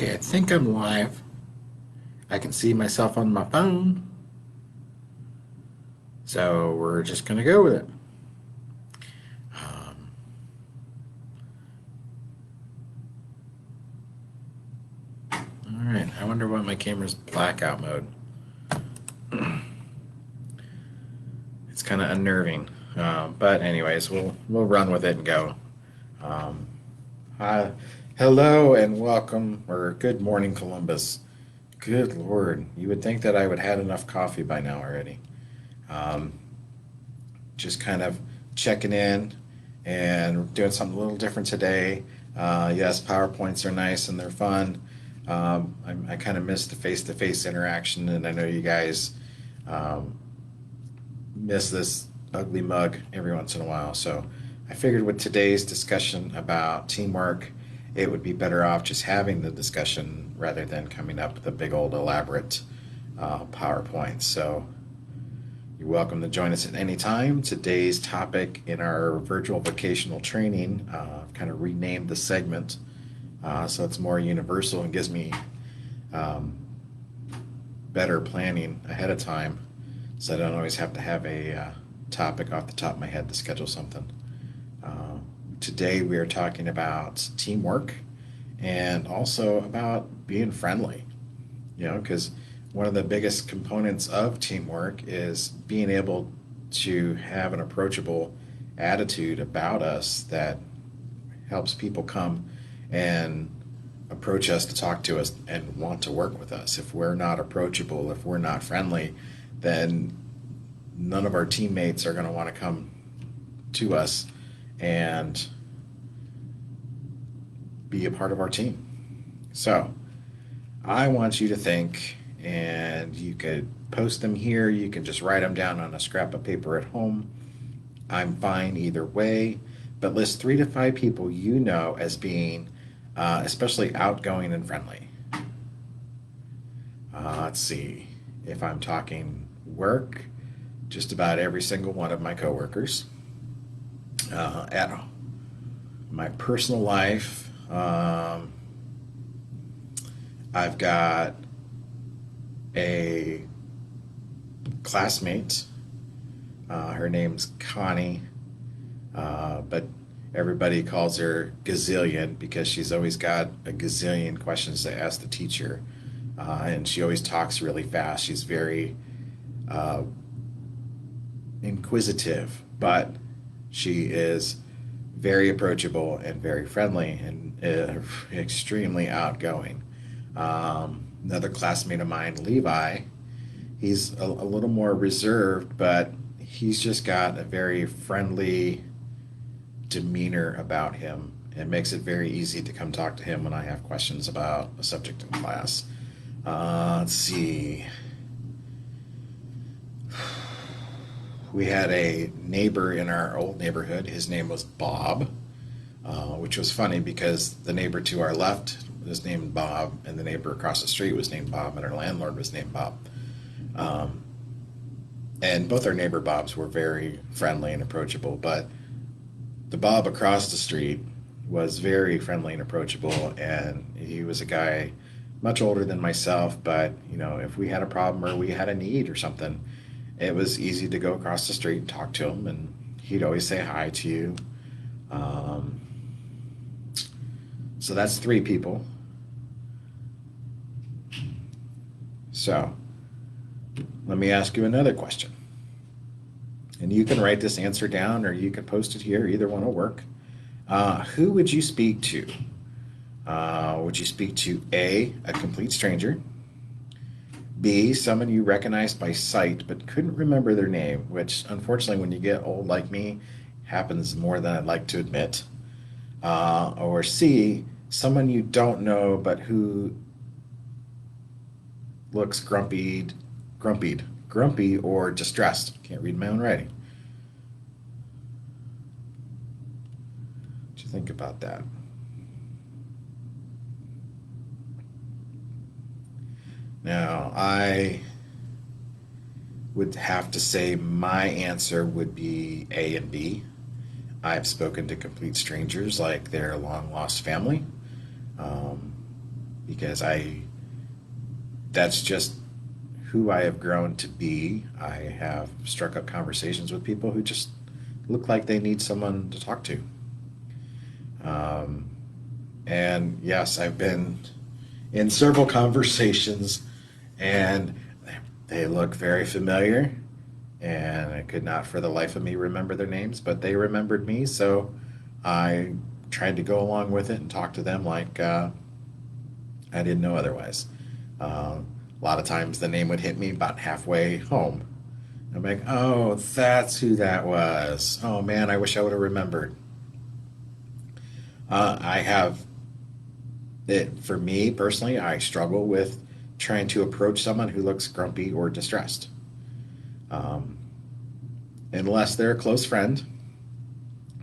Okay, I think I'm live. I can see myself on my phone. So we're just going to go with it. Um, all right, I wonder why my camera's blackout mode. It's kind of unnerving. But anyways, we'll run with it and go. Um, hi, hello and welcome, or good morning, Columbus. Good Lord, you would think that I would have had enough coffee by now already. Um, just kind of checking in and doing something a little different today. Yes, PowerPoints are nice and they're fun. I kind of miss the face-to-face interaction, and I know you guys um, miss this ugly mug every once in a while. So I figured with today's discussion about teamwork, it would be better off just having the discussion rather than coming up with a big old elaborate PowerPoint. So you're welcome to join us at any time. Today's topic in our virtual vocational training, I've kind of renamed the segment so it's more universal and gives me um, better planning ahead of time so I don't always have to have a topic off the top of my head to schedule something. Uh, Today we are talking about teamwork and also about being friendly, because one of the biggest components of teamwork is being able to have an approachable attitude about us that helps people come and approach us to talk to us and want to work with us. If we're not approachable, if we're not friendly, then none of our teammates are going to want to come to us and be a part of our team. So, I want you to think, and you could post them here. You can just write them down on a scrap of paper at home. I'm fine either way, but list 3 to 5 people you know as being especially outgoing and friendly. Let's see. If I'm talking work, just about every single one of my coworkers. At my personal life, I've got a classmate. Her name's Connie, but everybody calls her Gazillion because she's always got a gazillion questions to ask the teacher. And she always talks really fast. She's very uh, inquisitive, but she is very approachable and very friendly and extremely outgoing. Another classmate of mine, Levi, he's a little more reserved, but he's just got a very friendly demeanor about him. It makes it very easy to come talk to him when I have questions about a subject in class. Let's see. We had a neighbor in our old neighborhood. His name was Bob, which was funny because the neighbor to our left was named Bob, and the neighbor across the street was named Bob, and our landlord was named Bob. Um, and both our neighbor Bobs were very friendly and approachable, but the Bob across the street was very friendly and approachable, and he was a guy much older than myself, but if we had a problem or we had a need or something, it was easy to go across the street and talk to him, and he'd always say hi to you. Um, so that's 3 people. So let me ask you another question. And you can write this answer down or you can post it here. Either one will work. Who would you speak to? Would you speak to a complete stranger? B, someone you recognized by sight but couldn't remember their name, which unfortunately, when you get old like me, happens more than I'd like to admit. Or C, someone you don't know but who looks grumpy or distressed. Can't read my own writing. What do you think about that? Now, I would have to say my answer would be A and B. I've spoken to complete strangers like their long lost family. Um, because that's just who I have grown to be. I have struck up conversations with people who just look like they need someone to talk to. Um, and yes, I've been in several conversations, and they look very familiar, and I could not for the life of me remember their names, but they remembered me, so I tried to go along with it and talk to them like I didn't know otherwise. A lot of times the name would hit me about halfway home. I'm like, oh, that's who that was. Oh man, I wish I would have remembered. I have it for me personally. I struggle with trying to approach someone who looks grumpy or distressed, um, unless they're a close friend.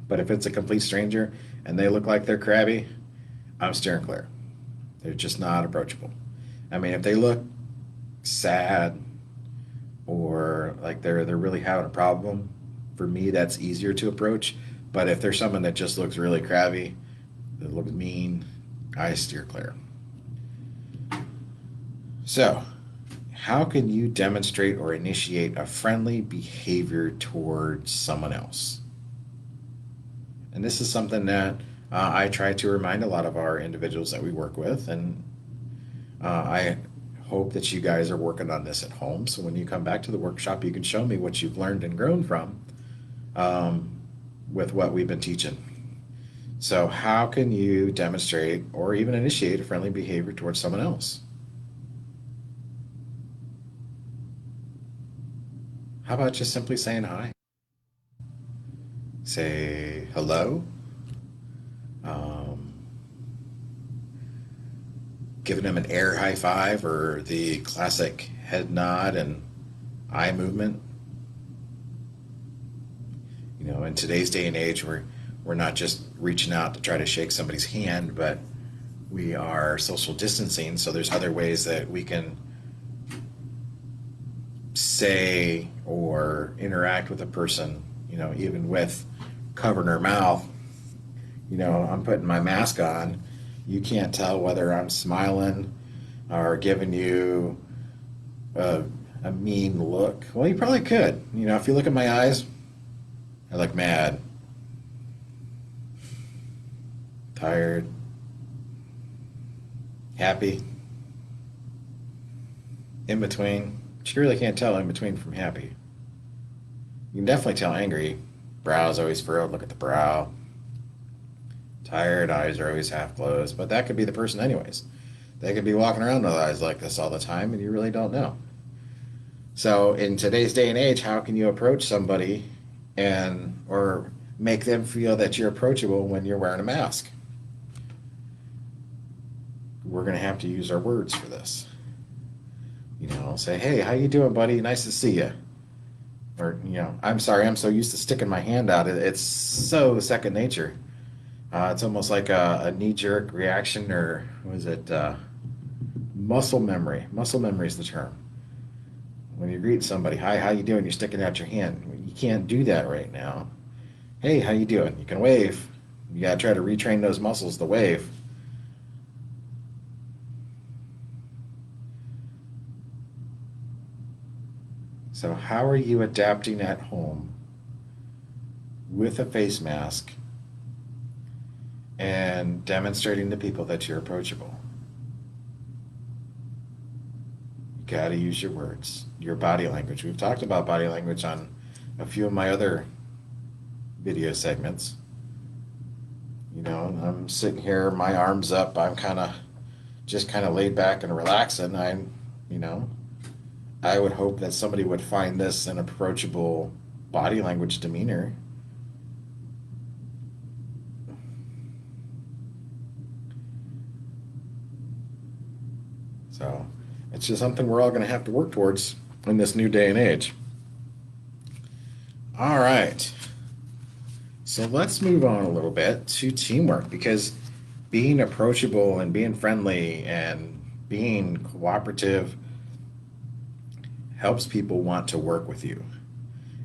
But if it's a complete stranger and they look like they're crabby, I'm steering clear. They're just not approachable. I mean, if they look sad or like they're really having a problem, for me that's easier to approach. But if there's someone that just looks really crabby, that looks mean, I steer clear. So, how can you demonstrate or initiate a friendly behavior towards someone else? And this is something that I try to remind a lot of our individuals that we work with, and I hope that you guys are working on this at home. So when you come back to the workshop, you can show me what you've learned and grown from um, with what we've been teaching. So, how can you demonstrate or even initiate a friendly behavior towards someone else? How about just simply saying hi? Say hello, um, giving them an air high five or the classic head nod and eye movement. You know, in today's day and age, we're not just reaching out to try to shake somebody's hand, but we are social distancing. So there's other ways that we can say or interact with a person. You know, even with covering our mouth. You know, I'm putting my mask on. You can't tell whether I'm smiling or giving you a, a mean look. Well, you probably could. You know, if you look at my eyes, I look mad, tired, happy, in between. But you really can't tell in between from happy. You can definitely tell angry. Brow's always furrowed. Look at the brow. Tired, eyes are always half closed. But that could be the person, anyways. They could be walking around with eyes like this all the time, and you really don't know. So, in today's day and age, how can you approach somebody and or make them feel that you're approachable when you're wearing a mask? We're going to have to use our words for this. You know, say, "Hey, how you doing, buddy? Nice to see you." Or, you know, "I'm sorry, I'm so used to sticking my hand out. It's so second nature." It's almost like a knee-jerk reaction, or was it muscle memory? Muscle memory is the term. When you greet somebody, "Hi, how you doing?" You're sticking out your hand. You can't do that right now. "Hey, how you doing?" You can wave. You gotta try to retrain those muscles to wave. So how are you adapting at home with a face mask and demonstrating to people that you're approachable? You got to use your words, your body language. We've talked about body language on a few of my other video segments. You know, I'm sitting here, my arms up. I'm kind of laid back and relaxing. You know, I would hope that somebody would find this an approachable body language demeanor. So it's just something we're all going to have to work towards in this new day and age. All right. So let's move on a little bit to teamwork, because being approachable and being friendly and being cooperative helps people want to work with you.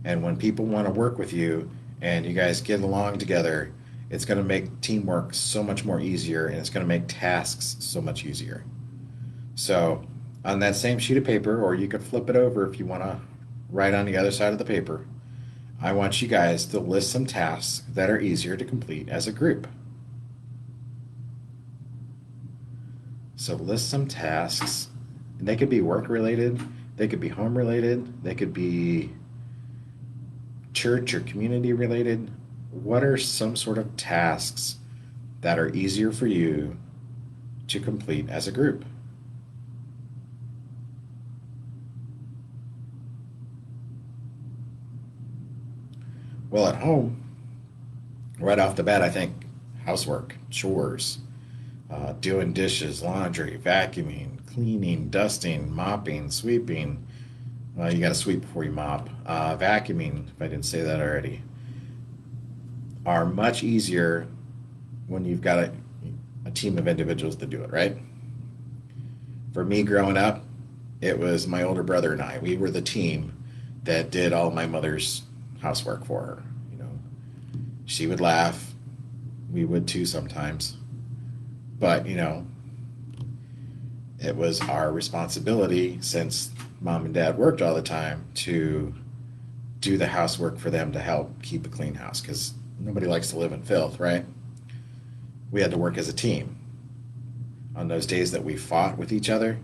And when people want to work with you and you guys get along together, It's going to make teamwork so much more easier, and it's going to make tasks so much easier. So, on that same sheet of paper, or you could flip it over if you want to write on the other side of the paper, I want you guys to list some tasks that are easier to complete as a group. So, list some tasks, and they could be work related, they could be home related, they could be church or community related. What are some sort of tasks that are easier for you to complete as a group? Well, at home, right off the bat, I think housework, chores, doing dishes, laundry, vacuuming, cleaning, dusting, mopping, sweeping. Well, you got to sweep before you mop. Vacuuming, if I didn't say that already, are much easier when you've got a team of individuals to do it, right? For me growing up, it was my older brother and I. We were the team that did all my mother's housework for her. You know, she would laugh. We would too sometimes. But, it was our responsibility, since mom and dad worked all the time, to do the housework for them to help keep a clean house, because nobody likes to live in filth, right? We had to work as a team. On those days that we fought with each other,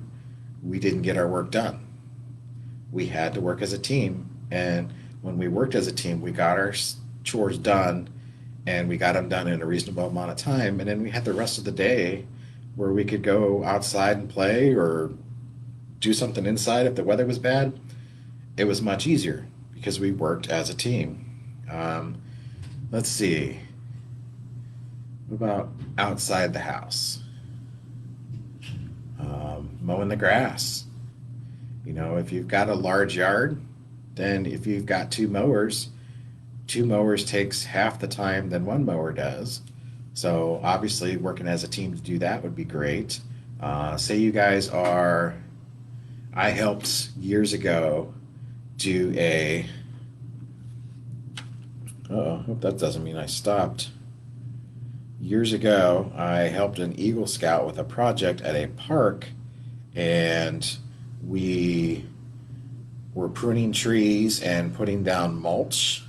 we didn't get our work done. We had to work as a team, and when we worked as a team, we got our chores done, and we got them done in a reasonable amount of time, and then we had the rest of the day where we could go outside and play or do something inside if the weather was bad. It was much easier because we worked as a team. Um, let's see. What about outside the house? Mowing the grass. If you've got a large yard, then if you've got two mowers takes half the time than one mower does. So obviously, working as a team to do that would be great. Say you guys are. I helped years ago do a. Oh, hope that doesn't mean I stopped. Years ago, I helped an Eagle Scout with a project at a park, and we were pruning trees and putting down mulch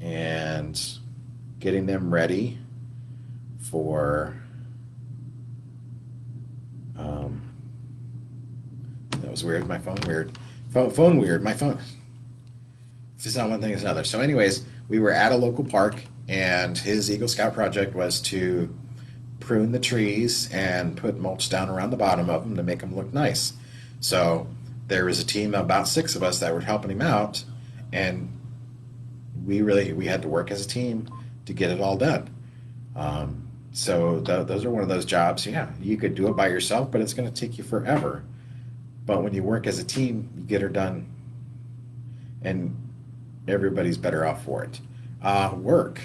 and getting them ready for that was weird. My phone weird. Phone weird. My phone. It's just not one thing, it's another. So, anyways, we were at a local park, and his Eagle Scout project was to prune the trees and put mulch down around the bottom of them to make them look nice. So there was a team of about 6 of us that were helping him out, and we had to work as a team to get it all done. Those are one of those jobs. Yeah, you could do it by yourself, but it's going to take you forever. But when you work as a team, you get her done, and everybody's better off for it. Work.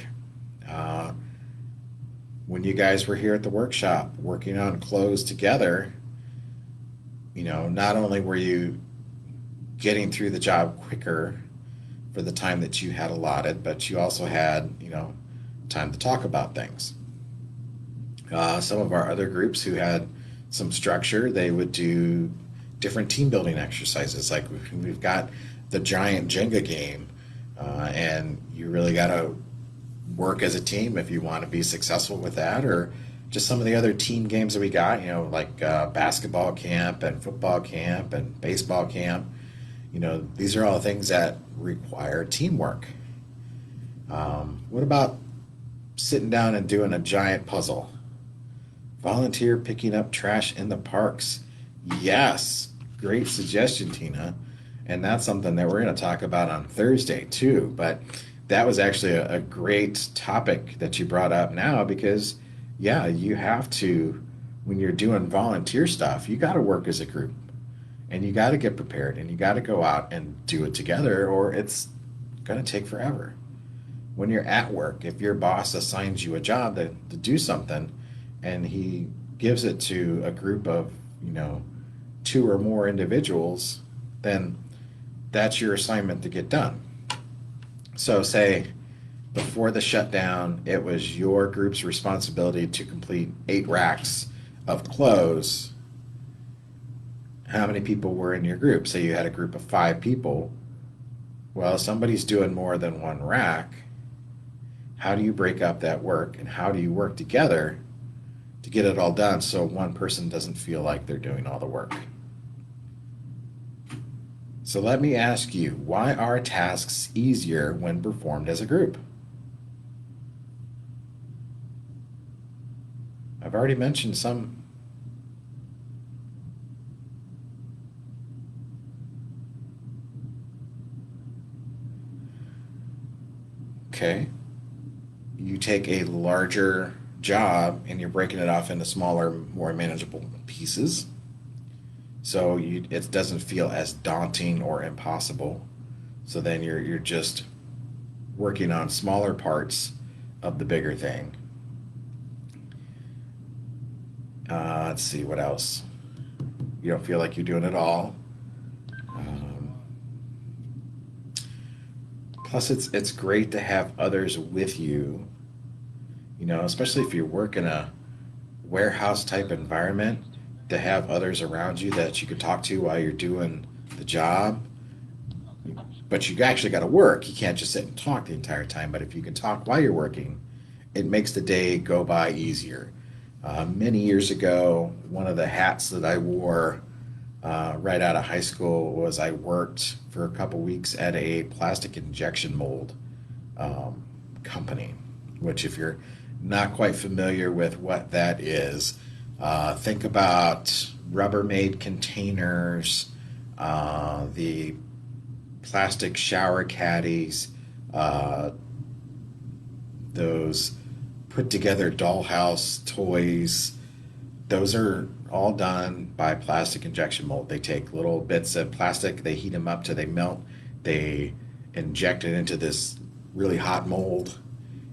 When you guys were here at the workshop working on clothes together, not only were you getting through the job quicker for the time that you had allotted, but you also had, time to talk about things. Some of our other groups who had some structure, they would do different team building exercises. Like we've got the giant Jenga game, and you really got to work as a team if you want to be successful with that, or just some of the other team games that we got, like basketball camp and football camp and baseball camp. These are all things that require teamwork. What about sitting down and doing a giant puzzle? Volunteer picking up trash in the parks. Yes, great suggestion, Tina. And that's something that we're going to talk about on Thursday too. But that was actually a great topic that you brought up now, because, yeah, you have to, when you're doing volunteer stuff, you got to work as a group, and you got to get prepared, and you got to go out and do it together, or it's going to take forever. When you're at work, if your boss assigns you a job to do something, and he gives it to a group of, 2 or more individuals, then that's your assignment to get done. So say Before the shutdown, it was your group's responsibility to complete 8 racks of clothes. How many people were in your group? Say you had a group of 5 people. Well, somebody's doing more than 1 rack. How do you break up that work, and how do you work together to get it all done so one person doesn't feel like they're doing all the work? So let me ask you, why are tasks easier when performed as a group? I've already mentioned some. Okay. You take a larger job and you're breaking it off into smaller, more manageable pieces. So it doesn't feel as daunting or impossible. So then you're just working on smaller parts of the bigger thing. Let's see what else. You don't feel like you're doing it all. Um, Plus, it's great to have others with you. Especially if you work in a warehouse type environment, to have others around you that you can talk to while you're doing the job. But you actually got to work. You can't just sit and talk the entire time. But if you can talk while you're working, it makes the day go by easier. Many years ago, one of the hats that I wore right out of high school was I worked for a couple weeks at a plastic injection mold um, company, which, if you're not quite familiar with what that is, think about Rubbermaid containers, the plastic shower caddies, uh, those put together dollhouse toys. Those are all done by plastic injection mold. They take little bits of plastic, they heat them up till they melt, they inject it into this really hot mold,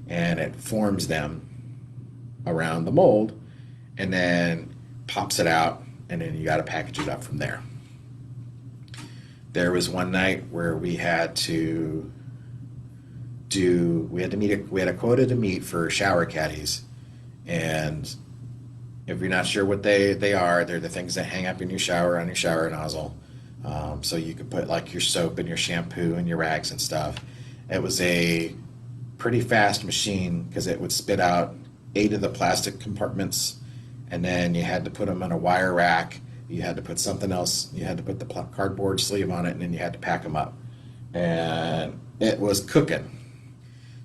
and it forms them around the mold, and then pops it out, and then you got to package it up from there. There was one night where we had a quota to meet for shower caddies, and if you're not sure what they are, they're the things that hang up in your shower on your shower nozzle. So you could put like your soap and your shampoo and your rags and stuff. It was a pretty fast machine because it would spit out 8 of the plastic compartments, and then you had to put them on a wire rack. You had to put something else. You had to put the cardboard sleeve on it, and then you had to pack them up. And it was cooking.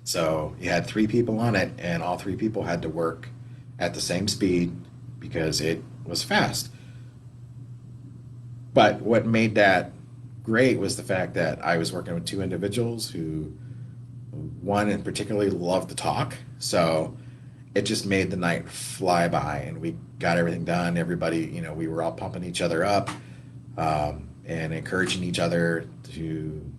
So you had 3 people on it, and all 3 people had to work at the same speed because it was fast. But what made that great was the fact that I was working with 2 individuals who, one in particularly, loved to talk. So it just made the night fly by, and we got everything done. Everybody, we were all pumping each other up, and encouraging each other to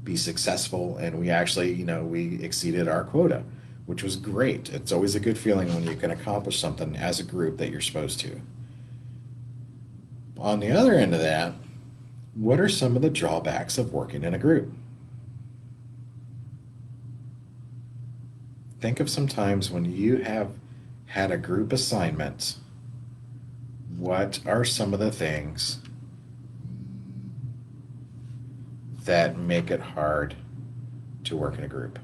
be successful. And we actually, we exceeded our quota, which was great. It's always a good feeling when you can accomplish something as a group that you're supposed to. On the other end of that, what are some of the drawbacks of working in a group? Think of some times when you have had a group assignment. What are some of the things that make it hard to work in a group?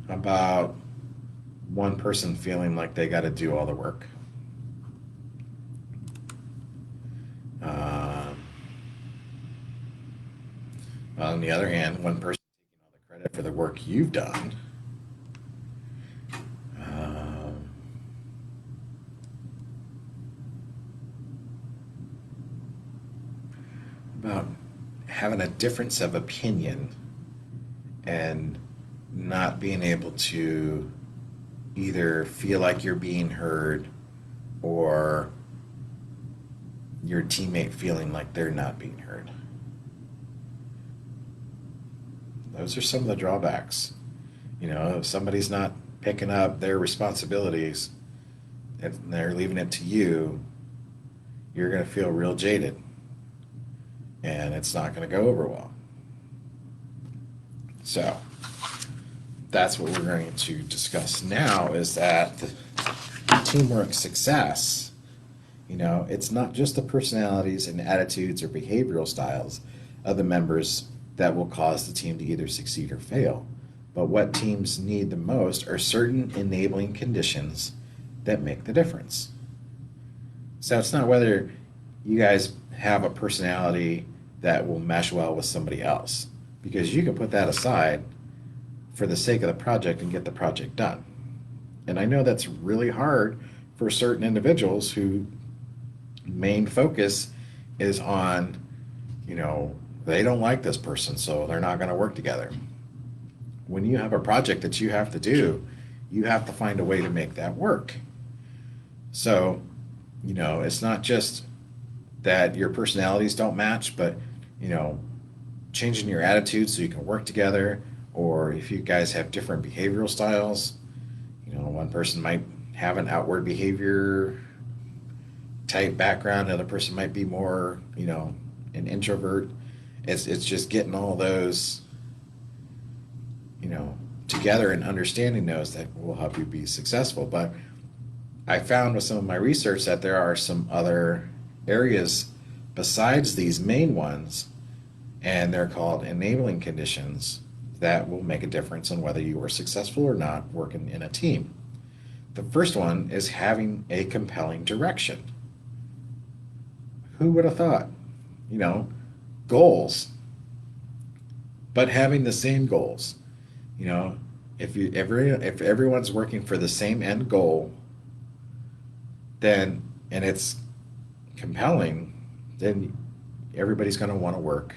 About one person feeling like they got to do all the work. Um, on the other hand, one person taking all the credit for the work you've done. Um, about having a difference of opinion and not being able to either feel like you're being heard, or your teammate feeling like they're not being heard. Those are some of the drawbacks. If somebody's not picking up their responsibilities and they're leaving it to you, you're going to feel real jaded and it's not going to go over well. So that's what we're going to discuss now, is that the teamwork success, it's not just the personalities and attitudes or behavioral styles of the members that will cause the team to either succeed or fail. But what teams need the most are certain enabling conditions that make the difference. So it's not whether you guys have a personality that will mesh well with somebody else, because you can put that aside for the sake of the project and get the project done. And I know that's really hard for certain individuals who main focus is on, they don't like this person, so they're not going to work together. When you have a project that you have to do, you have to find a way to make that work. So, it's not just that your personalities don't match, but, changing your attitude so you can work together, or if you guys have different behavioral styles, one person might have an outward behavior type background, another person might be more, an introvert. It's just getting all those, together and understanding those that will help you be successful. But I found with some of my research that there are some other areas besides these main ones, and they're called enabling conditions, that will make a difference in whether you are successful or not working in a team. The first one is having a compelling direction. Who would have thought? Goals, but having the same goals. If everyone's working for the same end goal, then, and it's compelling, then everybody's going to want to work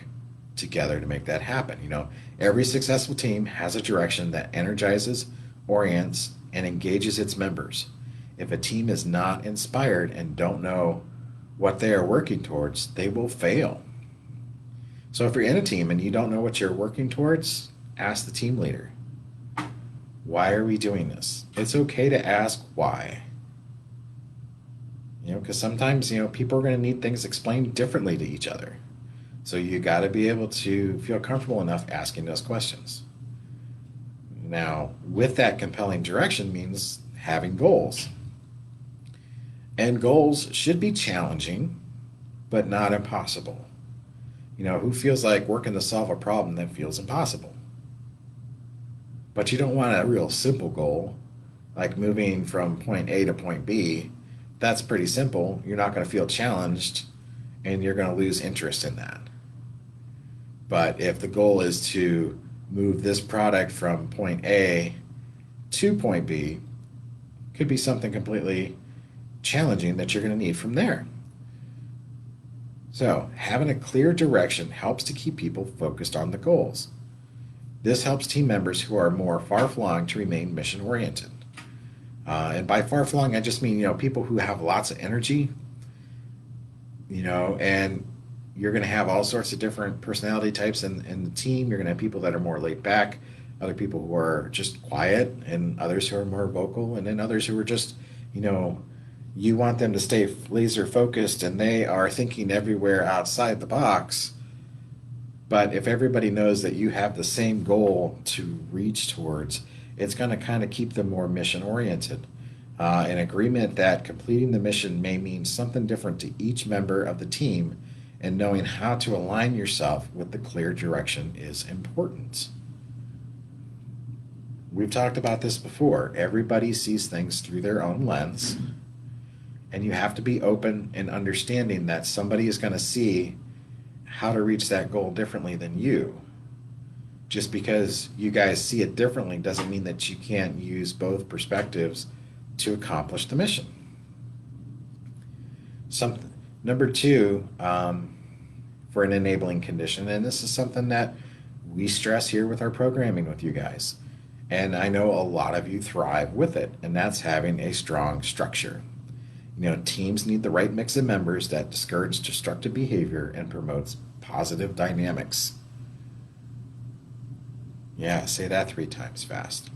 together to make that happen. Every successful team has a direction that energizes, orients, and engages its members. If a team is not inspired and don't know what they are working towards, they will fail. So if you're in a team and you don't know what you're working towards, ask the team leader, why are we doing this? It's okay to ask why. Because sometimes, people are going to need things explained differently to each other. So you got to be able to feel comfortable enough asking those questions. Now, with that compelling direction means having goals. And goals should be challenging, but not impossible. Who feels like working to solve a problem that feels impossible? But you don't want a real simple goal, like moving from point A to point B. That's pretty simple. You're not going to feel challenged, and you're going to lose interest in that. But if the goal is to move this product from point A to point B, could be something completely challenging that you're going to need from there. So having a clear direction helps to keep people focused on the goals. This helps team members who are more far-flung to remain mission-oriented. And by far-flung, I just mean, people who have lots of energy, and you're going to have all sorts of different personality types in the team. You're going to have people that are more laid back, other people who are just quiet, and others who are more vocal, and then others who are just, you want them to stay laser focused and they are thinking everywhere outside the box. But if everybody knows that you have the same goal to reach towards, it's going to kind of keep them more mission oriented. An agreement that completing the mission may mean something different to each member of the team, and knowing how to align yourself with the clear direction is important. We've talked about this before. Everybody sees things through their own lens, and you have to be open and understanding that somebody is going to see how to reach that goal differently than you. Just because you guys see it differently doesn't mean that you can't use both perspectives to accomplish the mission. Number two, for an enabling condition, and this is something that we stress here with our programming with you guys, and I know a lot of you thrive with it, and that's having a strong structure. Teams need the right mix of members that discourage destructive behavior and promotes positive dynamics. Yeah, say that 3 times fast.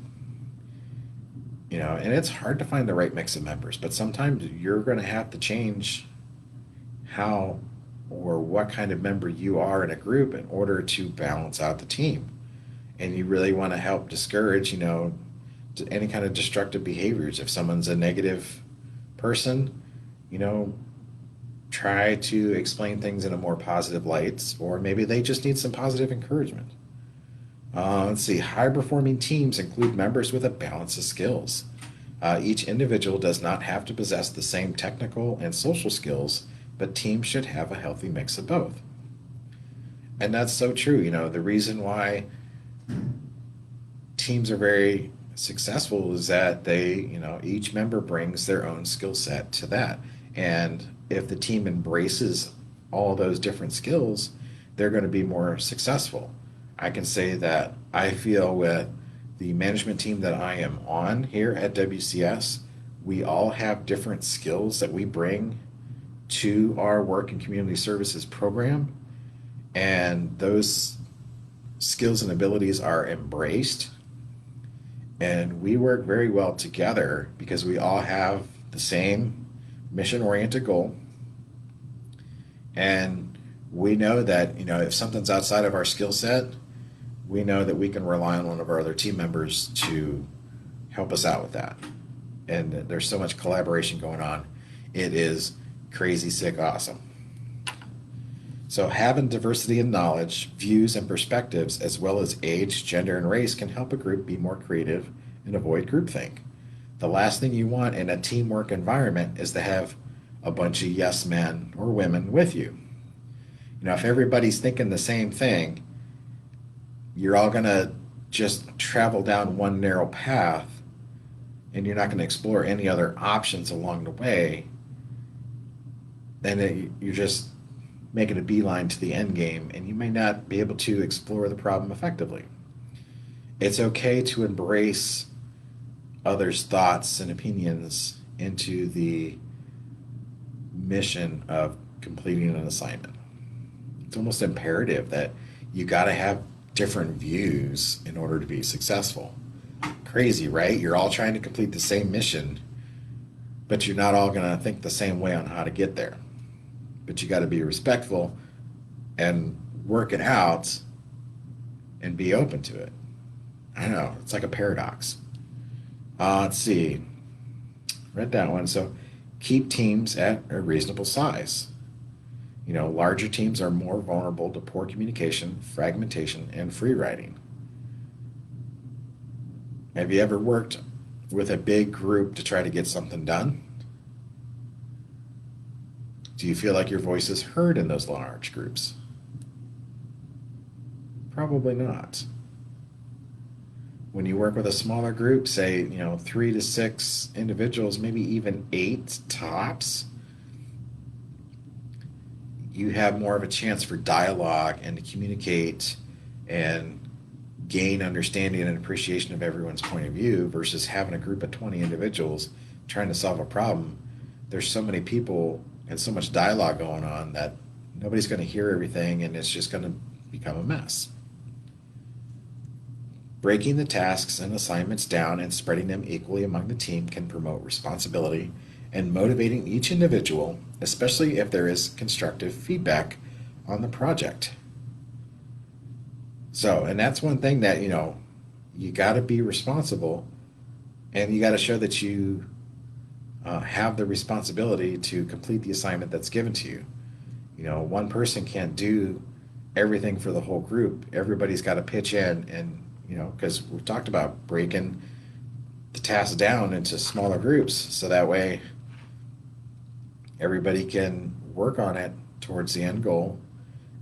And it's hard to find the right mix of members, but sometimes you're going to have to change how or what kind of member you are in a group in order to balance out the team. And you really want to help discourage, any kind of destructive behaviors. If someone's a negative person, you know, try to explain things in a more positive light, or maybe they just need some positive encouragement. Let's see, high performing teams include members with a balance of skills. Each individual does not have to possess the same technical and social skills, but teams should have a healthy mix of both. And that's so true. The reason why teams are very successful is that each member brings their own skill set to that. And if the team embraces all those different skills, they're going to be more successful. I can say that I feel with the management team that I am on here at WCS, we all have different skills that we bring to our work and community services program. And those skills and abilities are embraced. And we work very well together because we all have the same mission oriented goal. And we know that, if something's outside of our skill set, we know that we can rely on one of our other team members to help us out with that. And there's so much collaboration going on. It is crazy, sick, awesome. So having diversity in knowledge, views, and perspectives, as well as age, gender, and race, can help a group be more creative and avoid groupthink. The last thing you want in a teamwork environment is to have a bunch of yes men or women with you. If everybody's thinking the same thing, you're all going to just travel down one narrow path, and you're not going to explore any other options along the way. And you're just making a beeline to the end game, and you may not be able to explore the problem effectively. It's okay to embrace others' thoughts and opinions into the mission of completing an assignment. It's almost imperative that you got to have different views in order to be successful. Crazy, right? You're all trying to complete the same mission, but you're not all going to think the same way on how to get there. But you got to be respectful and work it out and be open to it. I know, it's like a paradox. Let's see. Read that one. So keep teams at a reasonable size. Larger teams are more vulnerable to poor communication, fragmentation, and free riding. Have you ever worked with a big group to try to get something done? Do you feel like your voice is heard in those large groups? Probably not. When you work with a smaller group, say, 3 to 6 individuals, maybe even 8 tops, you have more of a chance for dialogue and to communicate and gain understanding and appreciation of everyone's point of view versus having a group of 20 individuals trying to solve a problem. There's so many people and so much dialogue going on that nobody's going to hear everything, and it's just going to become a mess. Breaking the tasks and assignments down and spreading them equally among the team can promote responsibility and motivating each individual, especially if there is constructive feedback on the project. So, and that's one thing that, you got to be responsible, and you got to show that you have the responsibility to complete the assignment that's given to you. One person can't do everything for the whole group. Everybody's got to pitch in, and because we've talked about breaking the task down into smaller groups, so that way everybody can work on it towards the end goal,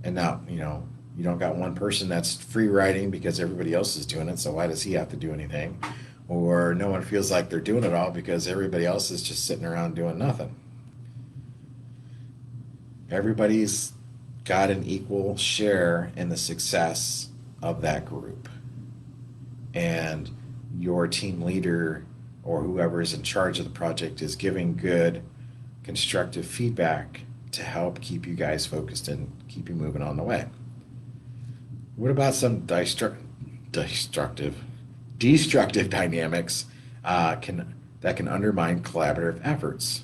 and not, you don't got one person that's free riding because everybody else is doing it, so why does he have to do anything? Or no one feels like they're doing it all because everybody else is just sitting around doing nothing. Everybody's got an equal share in the success of that group. And your team leader or whoever is in charge of the project is giving good, constructive feedback to help keep you guys focused and keep you moving on the way. What about some destructive dynamics that can undermine collaborative efforts?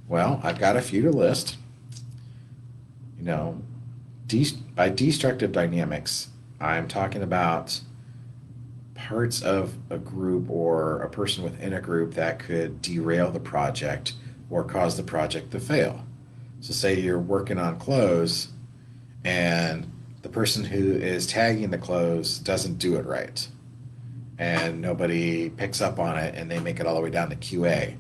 Well, I've got a few to list. You know, by destructive dynamics, I'm talking about parts of a group or a person within a group that could derail the project or cause the project to fail. So, say you're working on clothes and the person who is tagging the clothes doesn't do it right, and nobody picks up on it and they make it all the way down to QA.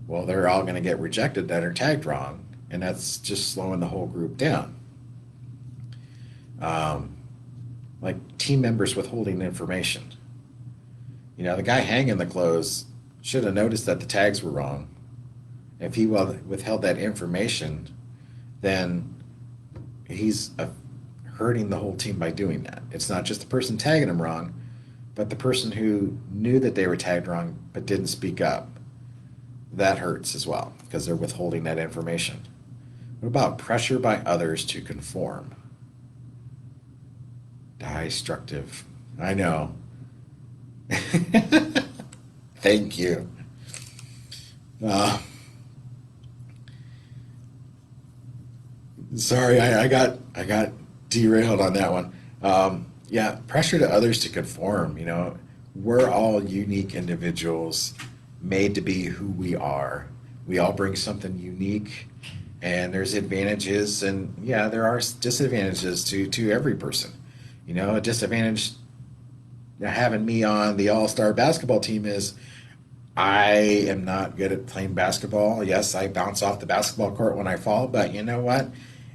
Well, they're all going to get rejected that are tagged wrong, and that's just slowing the whole group down. Um, like team members withholding information. The guy hanging the clothes should have noticed that the tags were wrong. If he withheld that information, then he's hurting the whole team by doing that. It's not just the person tagging him wrong, but the person who knew that they were tagged wrong but didn't speak up. That hurts as well because they're withholding that information. What about pressure by others to conform? Destructive. I know. Thank you. Uh, Sorry, I got derailed on that one. Yeah, pressure to others to conform. We're all unique individuals made to be who we are. We all bring something unique, and there's advantages, and yeah, there are disadvantages to every person. A disadvantage having me on the all-star basketball team is I am not good at playing basketball. Yes, I bounce off the basketball court when I fall, but you know what?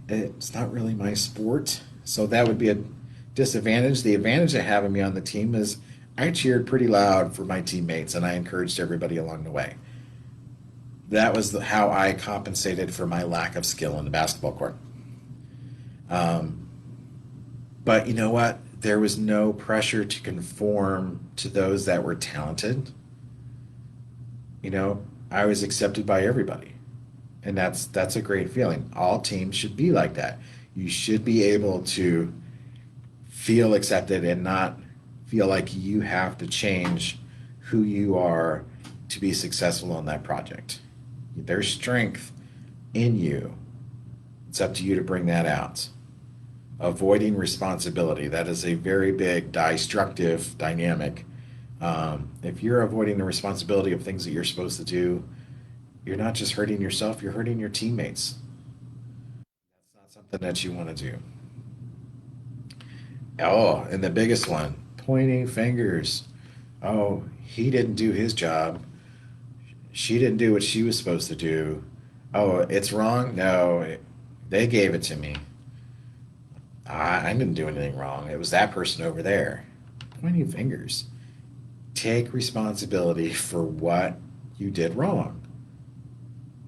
It's not really my sport. So that would be a disadvantage. The advantage of having me on the team is I cheered pretty loud for my teammates and I encouraged everybody along the way. That was how I compensated for my lack of skill in the basketball court. Um, but you know what? There was no pressure to conform to those that were talented. you know, I was accepted by everybody. And that's a great feeling. All teams should be like that. You should be able to feel accepted and not feel like you have to change who you are to be successful on that project. There's strength in you. It's up to you to bring that out. Avoiding responsibility. That is a very big destructive dynamic. If you're avoiding the responsibility of things that you're supposed to do, you're not just hurting yourself, you're hurting your teammates. That's not something that you want to do. Oh, and the biggest one, pointing fingers. Oh, he didn't do his job. She didn't do what she was supposed to do. Oh, it's wrong? No, they gave it to me. I didn't do anything wrong. It was that person over there. Pointing fingers. Take responsibility for what you did wrong.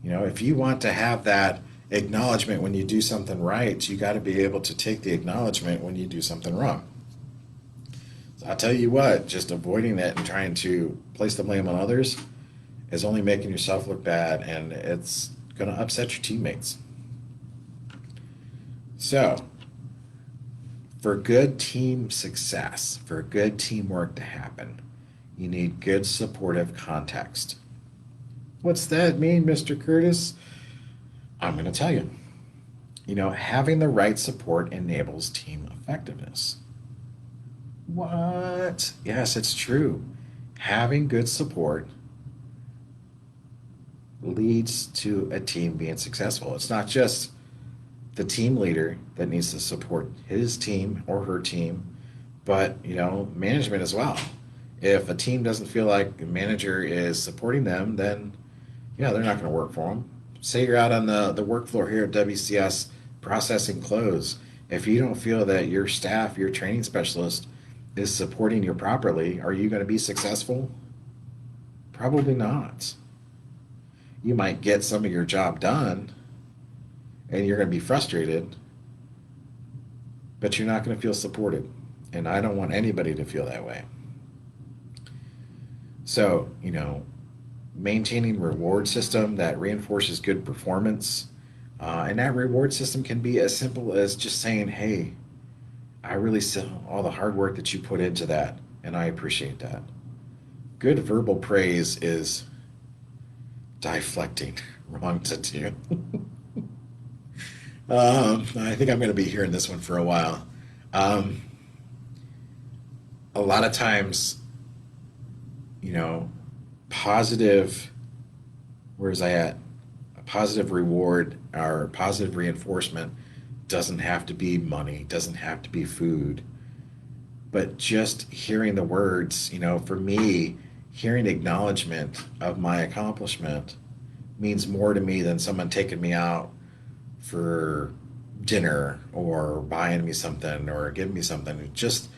If you want to have that acknowledgement when you do something right, you got to be able to take the acknowledgement when you do something wrong. So I'll tell you what, just avoiding it and trying to place the blame on others is only making yourself look bad, and it's going to upset your teammates. So, for good team success, for good teamwork to happen, you need good supportive context. What's that mean, Mr. Curtis? I'm going to tell you. Having the right support enables team effectiveness. What? Yes, it's true. Having good support leads to a team being successful. It's not just the team leader that needs to support his team or her team, but management as well. If a team doesn't feel like a manager is supporting them, then yeah, they're not going to work for them. Say you're out on the work floor here at WCS processing clothes. If you don't feel that your staff, your training specialist, is supporting you properly, are you going to be successful? Probably not. You might get some of your job done and you're going to be frustrated, but you're not going to feel supported. And I don't want anybody to feel that way. So, maintaining reward system that reinforces good performance. And that reward system can be as simple as just saying, hey, I really saw all the hard work that you put into that, and I appreciate that. Good verbal praise is deflecting, wrong to do. I think I'm going to be hearing this one for a while. Um, a lot of times, you know, positive, where's I at? A positive reward or positive reinforcement doesn't have to be money, doesn't have to be food, but just hearing the words, for me, hearing acknowledgement of my accomplishment means more to me than someone taking me out for dinner or buying me something or giving me something. Just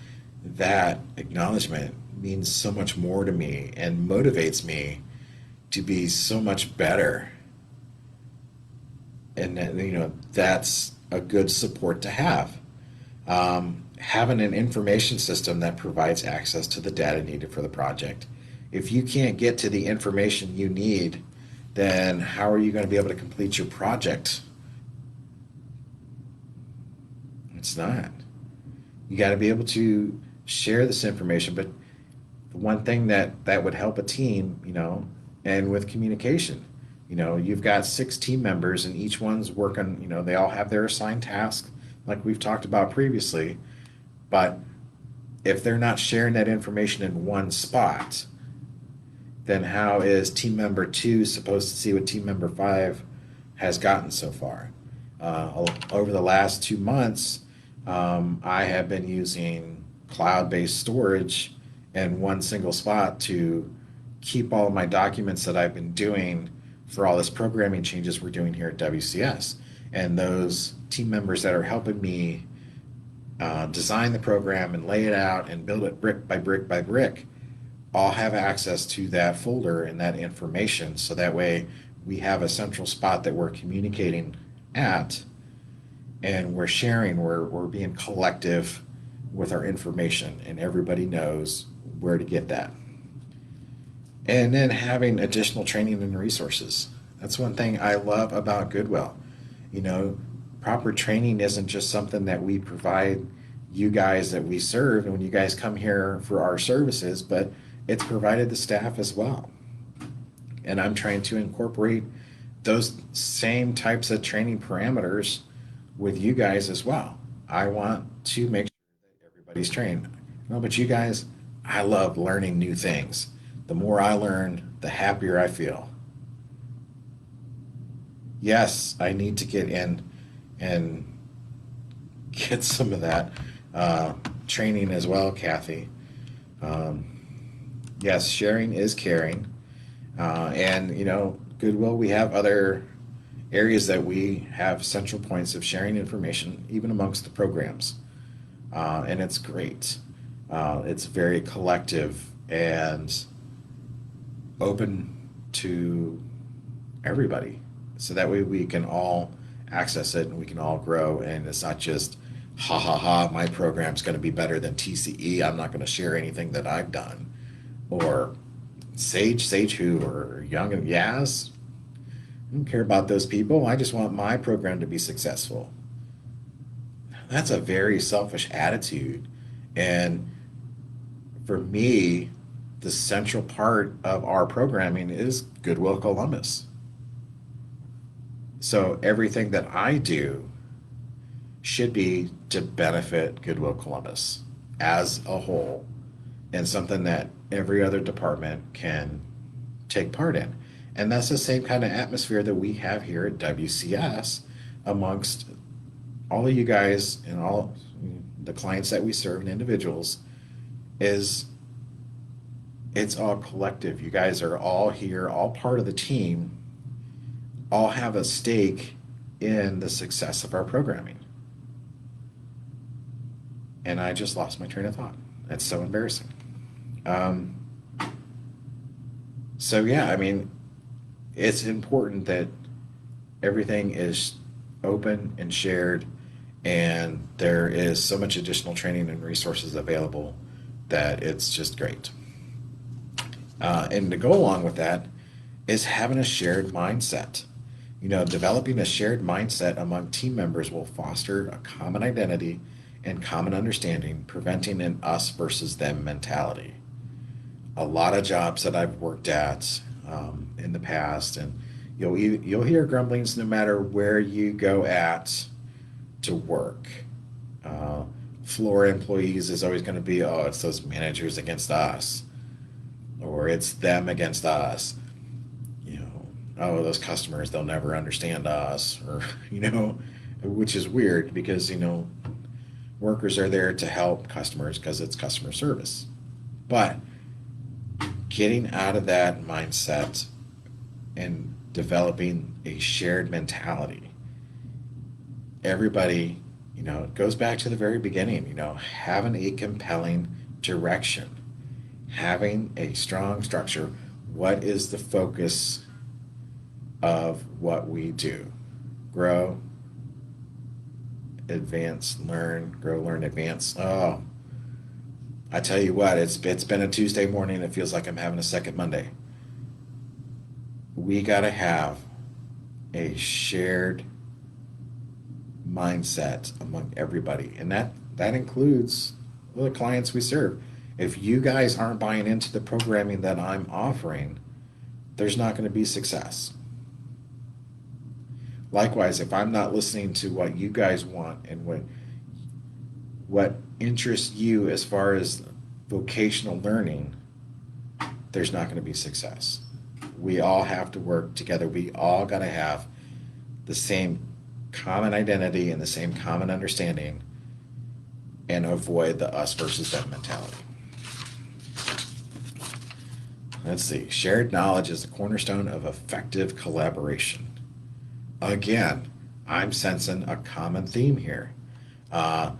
that acknowledgement means so much more to me and motivates me to be so much better. And that's a good support to have. Having an information system that provides access to the data needed for the project. If you can't get to the information you need, then how are you going to be able to complete your project? It's not. You got to be able to share this information. But the one thing that would help a team, and with communication, you've got 6 team members and each one's working, they all have their assigned tasks, like we've talked about previously. But if they're not sharing that information in one spot, then how is team member 2 supposed to see what team member 5 has gotten so far? Over the last 2 months, I have been using cloud-based storage in one single spot to keep all of my documents that I've been doing for all this programming changes we're doing here at WCS. And those team members that are helping me design the program and lay it out and build it brick by brick by brick all have access to that folder and that information. So that way we have a central spot that we're communicating at, and we're sharing, we're being collective with our information, and everybody knows where to get that. And then having additional training and resources. That's one thing I love about Goodwill. You know, Proper training isn't just something that we provide you guys that we serve and when you guys come here for our services, but it's provided the staff as well. And I'm trying to incorporate those same types of training parameters with you guys as well. I want to make sure that everybody's trained. No, but you guys, I love learning new things. The more I learn, the happier I feel. Yes, I need to get in and get some of that training as well, Kathy. Um, yes, sharing is caring. And, Goodwill, we have other areas that we have central points of sharing information, even amongst the programs. And it's great. It's very collective and open to everybody. So that way we can all access it and we can all grow. And it's not just, ha ha ha, my program's going to be better than TCE. I'm not going to share anything that I've done. Or Sage who, or Young and Yaz. I don't care about those people. I just want my program to be successful. That's a very selfish attitude. And for me, the central part of our programming is Goodwill Columbus. So everything that I do should be to benefit Goodwill Columbus as a whole, and something that every other department can take part in. And that's the same kind of atmosphere that we have here at WCS amongst all of you guys and all the clients that we serve and individuals. Is it's all collective. You guys are all here, all part of the team, all have a stake in the success of our programming. And I just lost my train of thought. That's so embarrassing. Um, so yeah, I mean, it's important that everything is open and shared, and there is so much additional training and resources available that it's just great. And to go along with that is having a shared mindset. Developing a shared mindset among team members will foster a common identity and common understanding, preventing an us versus them mentality. A lot of jobs that I've worked at in the past, and you'll hear grumblings no matter where you go at to work. Uh, Floor employees is always going to be, oh, it's those managers against us, or it's them against us. You know, oh, those customers, they'll never understand us, or, you know, which is weird because, workers are there to help customers because it's customer service. But getting out of that mindset and developing a shared mentality, everybody, it goes back to the very beginning, having a compelling direction, having a strong structure. What is the focus of what we do? Grow, advance, learn, grow, learn, advance. Oh, I tell you what, it's been a Tuesday morning. It feels like I'm having a second Monday. We got to have a shared mindset among everybody, and that includes the clients we serve. If you guys aren't buying into the programming that I'm offering, there's not going to be success. Likewise, if I'm not listening to what you guys want and what interests you as far as vocational learning, there's not going to be success. We all have to work together. We all got to have the same common identity and the same common understanding and avoid the us versus them mentality. Let's see. Shared knowledge is the cornerstone of effective collaboration. Again, I'm sensing a common theme here. Uh,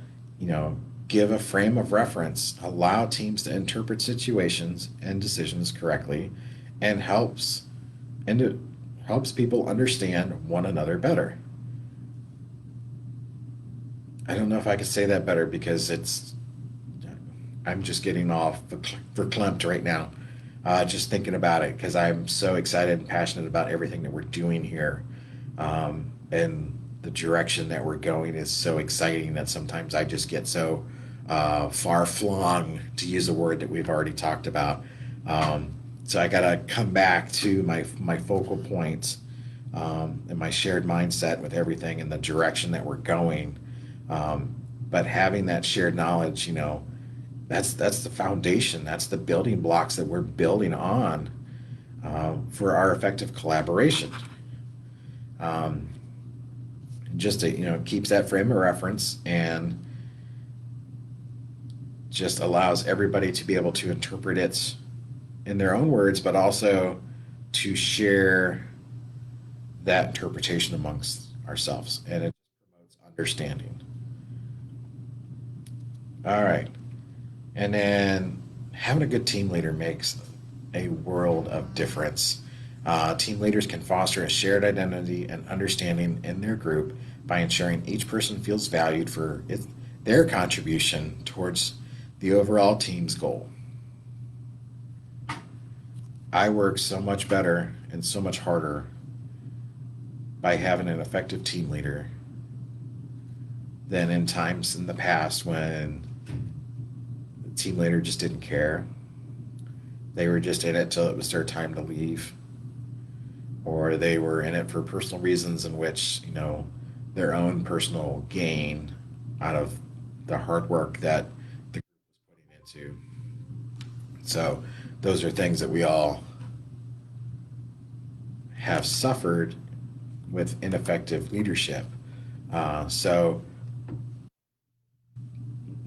Give a frame of reference, allow teams to interpret situations and decisions correctly, and it helps people understand one another better. I don't know if I could say that better because I'm just getting all verklempt right now, just thinking about it because I'm so excited and passionate about everything that we're doing here. And the direction that we're going is so exciting that sometimes I just get so far flung, to use a word that we've already talked about. So I got to come back to my focal points and my shared mindset with everything and the direction that we're going. But having that shared knowledge, that's the foundation. That's the building blocks that we're building on for our effective collaboration. Um, just to, keeps that frame of reference and just allows everybody to be able to interpret it in their own words, but also to share that interpretation amongst ourselves, and it promotes understanding. All right. And then having a good team leader makes a world of difference. Team leaders can foster a shared identity and understanding in their group by ensuring each person feels valued for their contribution towards the overall team's goal. I work so much better and so much harder by having an effective team leader than in times in the past when the team leader just didn't care. They were just in it till it was their time to leave, or they were in it for personal reasons in which, their own personal gain out of the hard work that the group was putting into. So those are things that we all have suffered with ineffective leadership. So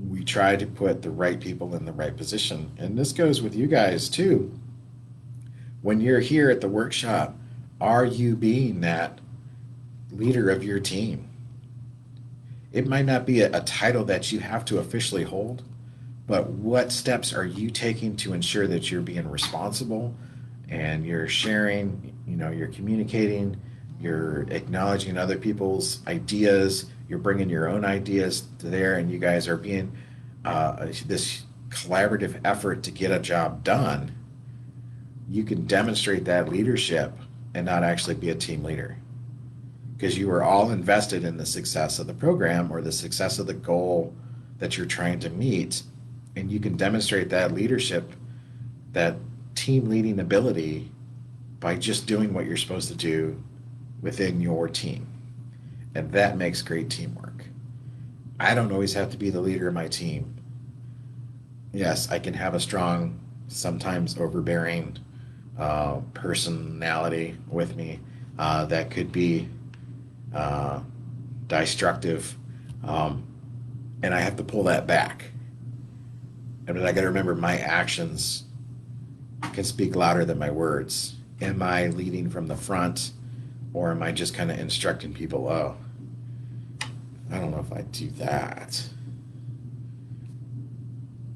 we try to put the right people in the right position. And this goes with you guys too. When you're here at the workshop, are you being that leader of your team? It might not be a title that you have to officially hold, but what steps are you taking to ensure that you're being responsible and you're sharing, you're communicating, you're acknowledging other people's ideas, you're bringing your own ideas to there, and you guys are being this collaborative effort to get a job done. You can demonstrate that leadership and not actually be a team leader because you are all invested in the success of the program or the success of the goal that you're trying to meet, and you can demonstrate that leadership, that team leading ability, by just doing what you're supposed to do within your team. And that makes great teamwork. I don't always have to be the leader of my team. Yes, I can have a strong, sometimes overbearing personality with me that could be uh, destructive, um, and I have to pull that back. And I got to remember my actions can speak louder than my words. Am I leading from the front, or am I just kind of instructing people? Oh, I don't know if I do that.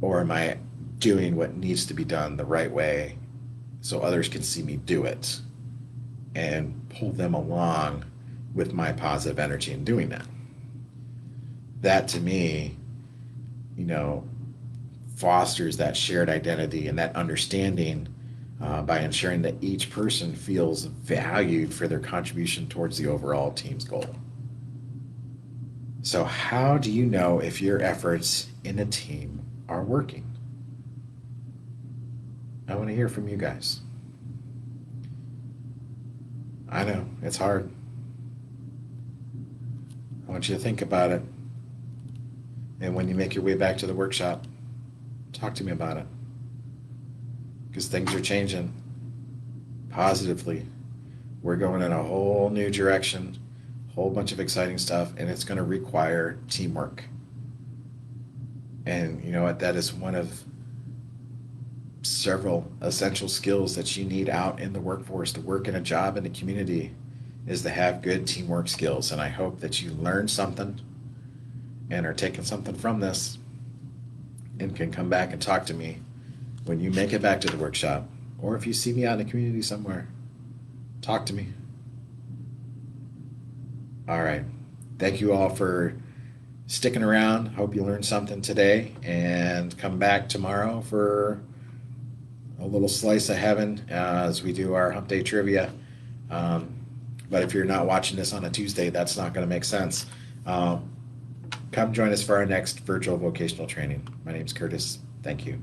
Or am I doing what needs to be done the right way so others can see me do it and pull them along with my positive energy in doing that? That to me, you know, fosters that shared identity and that understanding by ensuring that each person feels valued for their contribution towards the overall team's goal. So, how do you know if your efforts in a team are working? I want to hear from you guys. I know it's hard. I want you to think about it. And when you make your way back to the workshop, talk to me about it. Because things are changing positively. We're going in a whole new direction, a whole bunch of exciting stuff, and it's going to require teamwork. And you know what? That is one of several essential skills that you need out in the workforce to work in a job in a community is to have good teamwork skills. And I hope that you learned something and are taking something from this and can come back and talk to me when you make it back to the workshop, or if you see me out in the community somewhere, talk to me. All right. Thank you all for sticking around. Hope you learned something today, and come back tomorrow for a little slice of heaven as we do our hump day trivia. Um, but if you're not watching this on a Tuesday, that's not going to make sense. Come join us for our next virtual vocational training. My name's Curtis. Thank you.